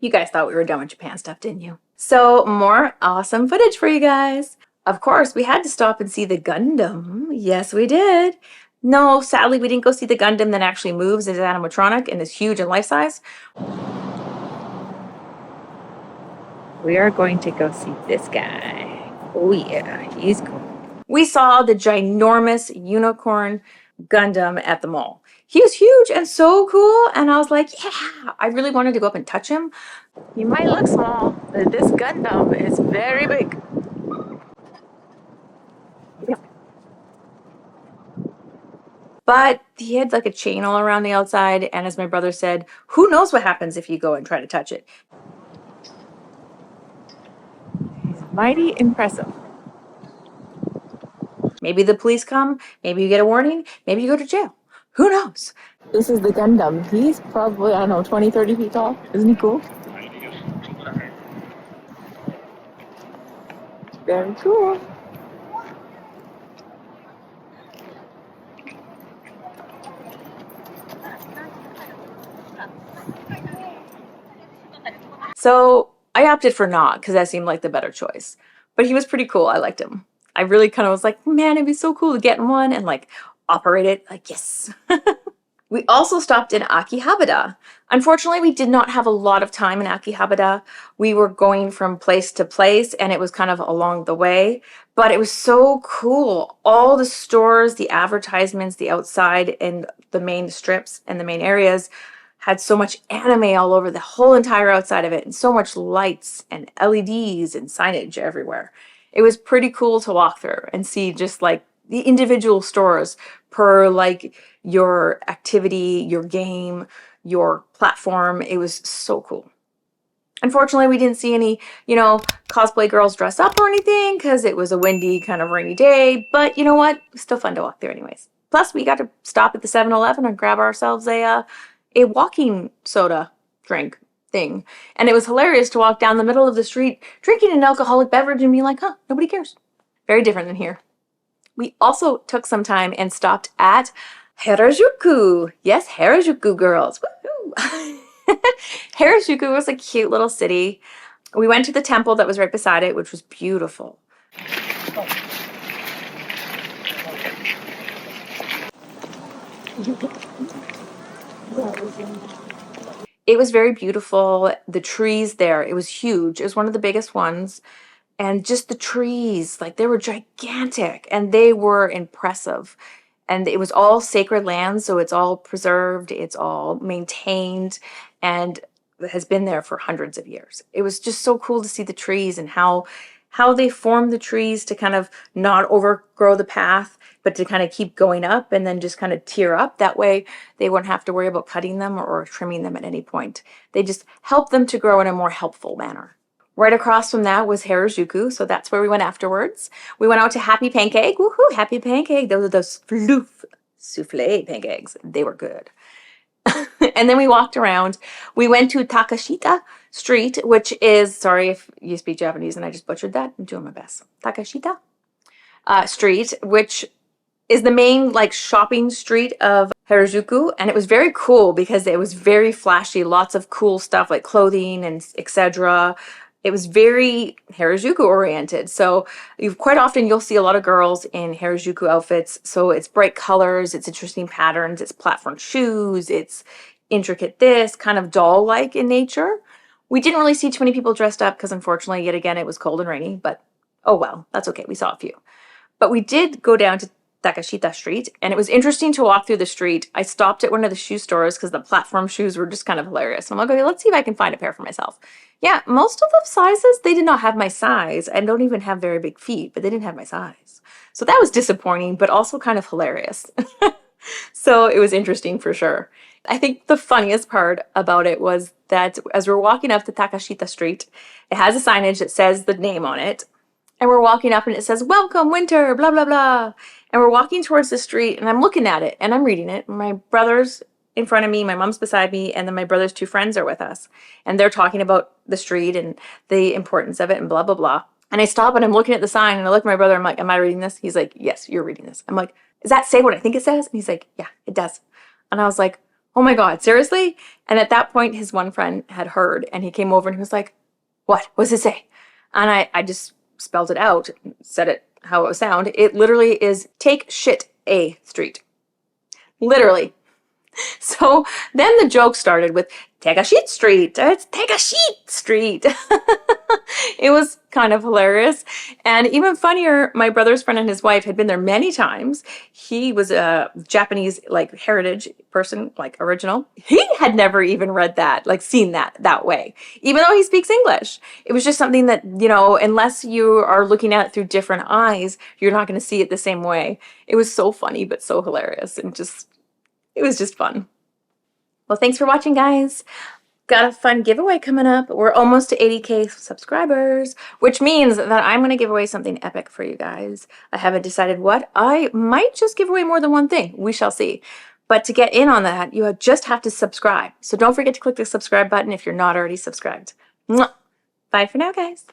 You guys thought we were done with Japan stuff, didn't you? So more awesome footage for you guys. Of course, we had to stop and see the Gundam. Yes, we did. No, sadly, we didn't go see the Gundam that actually moves as animatronic and is huge and life-size. We are going to go see this guy. Oh yeah, he's cool. We saw the ginormous Unicorn Gundam at the mall. He was huge and so cool, and I was like, yeah, I really wanted to go up and touch him. He might look small, but this Gundam is very big. But he had like a chain all around the outside, and as my brother said, who knows what happens if you go and try to touch it. He's mighty impressive. Maybe the police come, maybe you get a warning, maybe you go to jail. Who knows? This is the Gundam. He's probably, I don't know, 20, 30 feet tall. Isn't he cool? Very cool. So I opted for not because that seemed like the better choice. But he was pretty cool. I liked him. I really kind of was like, man, it'd be so cool to get in one and like operate it. Like, yes. We also stopped in Akahabita. Unfortunately, we did not have a lot of time in Akahabita. We were going from place to place and it was kind of along the way, but it was so cool. All the stores, the advertisements, the outside and the main strips and the main areas had so much anime all over the whole entire outside of it and so much lights and LEDs and signage everywhere. It was pretty cool to walk through and see just like the individual stores per like your activity, your game, your platform. It was so cool. Unfortunately, we didn't see any, cosplay girls dress up or anything because it was a windy kind of rainy day. But you know what? It was still fun to walk through anyways. Plus, we got to stop at the 7-Eleven and grab ourselves a walking soda drink thing. And it was hilarious to walk down the middle of the street drinking an alcoholic beverage and be like, huh, nobody cares. Very different than here. We also took some time and stopped at Harajuku. Yes, Harajuku girls. Woohoo! Harajuku was a cute little city. We went to the temple that was right beside it, which was beautiful. It was very beautiful. The trees there, it was huge. It was one of the biggest ones. And just the trees, like they were gigantic and they were impressive. And it was all sacred land, so it's all preserved, it's all maintained, and has been there for hundreds of years. It was just so cool to see the trees and how they formed the trees to kind of not overgrow the path, but to kind of keep going up and then just kind of tear up. That way they wouldn't have to worry about cutting them or trimming them at any point. They just help them to grow in a more helpful manner. Right across from that was Harajuku, so that's where we went afterwards. We went out to Happy Pancake. Woohoo, Happy Pancake. Those are those souffle pancakes. They were good. And then we walked around. We went to Takeshita Street, which is, sorry if you speak Japanese and I just butchered that. I'm doing my best. Takeshita Street, which is the main like shopping street of Harajuku, and it was very cool because it was very flashy, lots of cool stuff like clothing and etc. It was very Harajuku oriented. So quite often you'll see a lot of girls in Harajuku outfits. So it's bright colors, it's interesting patterns, it's platform shoes, it's intricate this, kind of doll-like in nature. We didn't really see too many people dressed up because unfortunately, yet again, it was cold and rainy, but oh well, that's okay. We saw a few. But we did go down to Takeshita Street, and it was interesting to walk through the street. I stopped at one of the shoe stores because the platform shoes were just kind of hilarious. I'm like, okay, let's see if I can find a pair for myself. Yeah, most of the sizes, they did not have my size and don't even have very big feet, but they didn't have my size. So that was disappointing, but also kind of hilarious. So it was interesting for sure. I think the funniest part about it was that as we're walking up to Takeshita Street, it has a signage that says the name on it. And we're walking up and it says, welcome winter, blah, blah, blah. And we're walking towards the street and I'm looking at it and I'm reading it. My brother's in front of me, my mom's beside me, and then my brother's two friends are with us. And they're talking about the street and the importance of it and blah, blah, blah. And I stop and I'm looking at the sign and I look at my brother, I'm like, am I reading this? He's like, yes, you're reading this. I'm like, does that say what I think it says? And he's like, yeah, it does. And I was like, Oh my God, seriously? And at that point, his one friend had heard and he came over and he was like, what? What does it say? And I just spelled it out, said it how it would sound. It literally is take shit a street. Literally. So then the joke started with Takeashita Street. It's Takeshita Street. It was kind of hilarious. And even funnier, my brother's friend and his wife had been there many times. He was a Japanese like heritage person, like original. He had never even read that, like seen that way, even though he speaks English. It was just something that, you know, unless you are looking at it through different eyes, you're not going to see it the same way. It was so funny, but so hilarious, and just, it was just fun. Well, thanks for watching, guys. Got a fun giveaway coming up. We're almost to 80K subscribers, which means that I'm going to give away something epic for you guys. I haven't decided what. I might just give away more than one thing. We shall see. But to get in on that, you just have to subscribe. So don't forget to click the subscribe button if you're not already subscribed. Mwah! Bye for now, guys.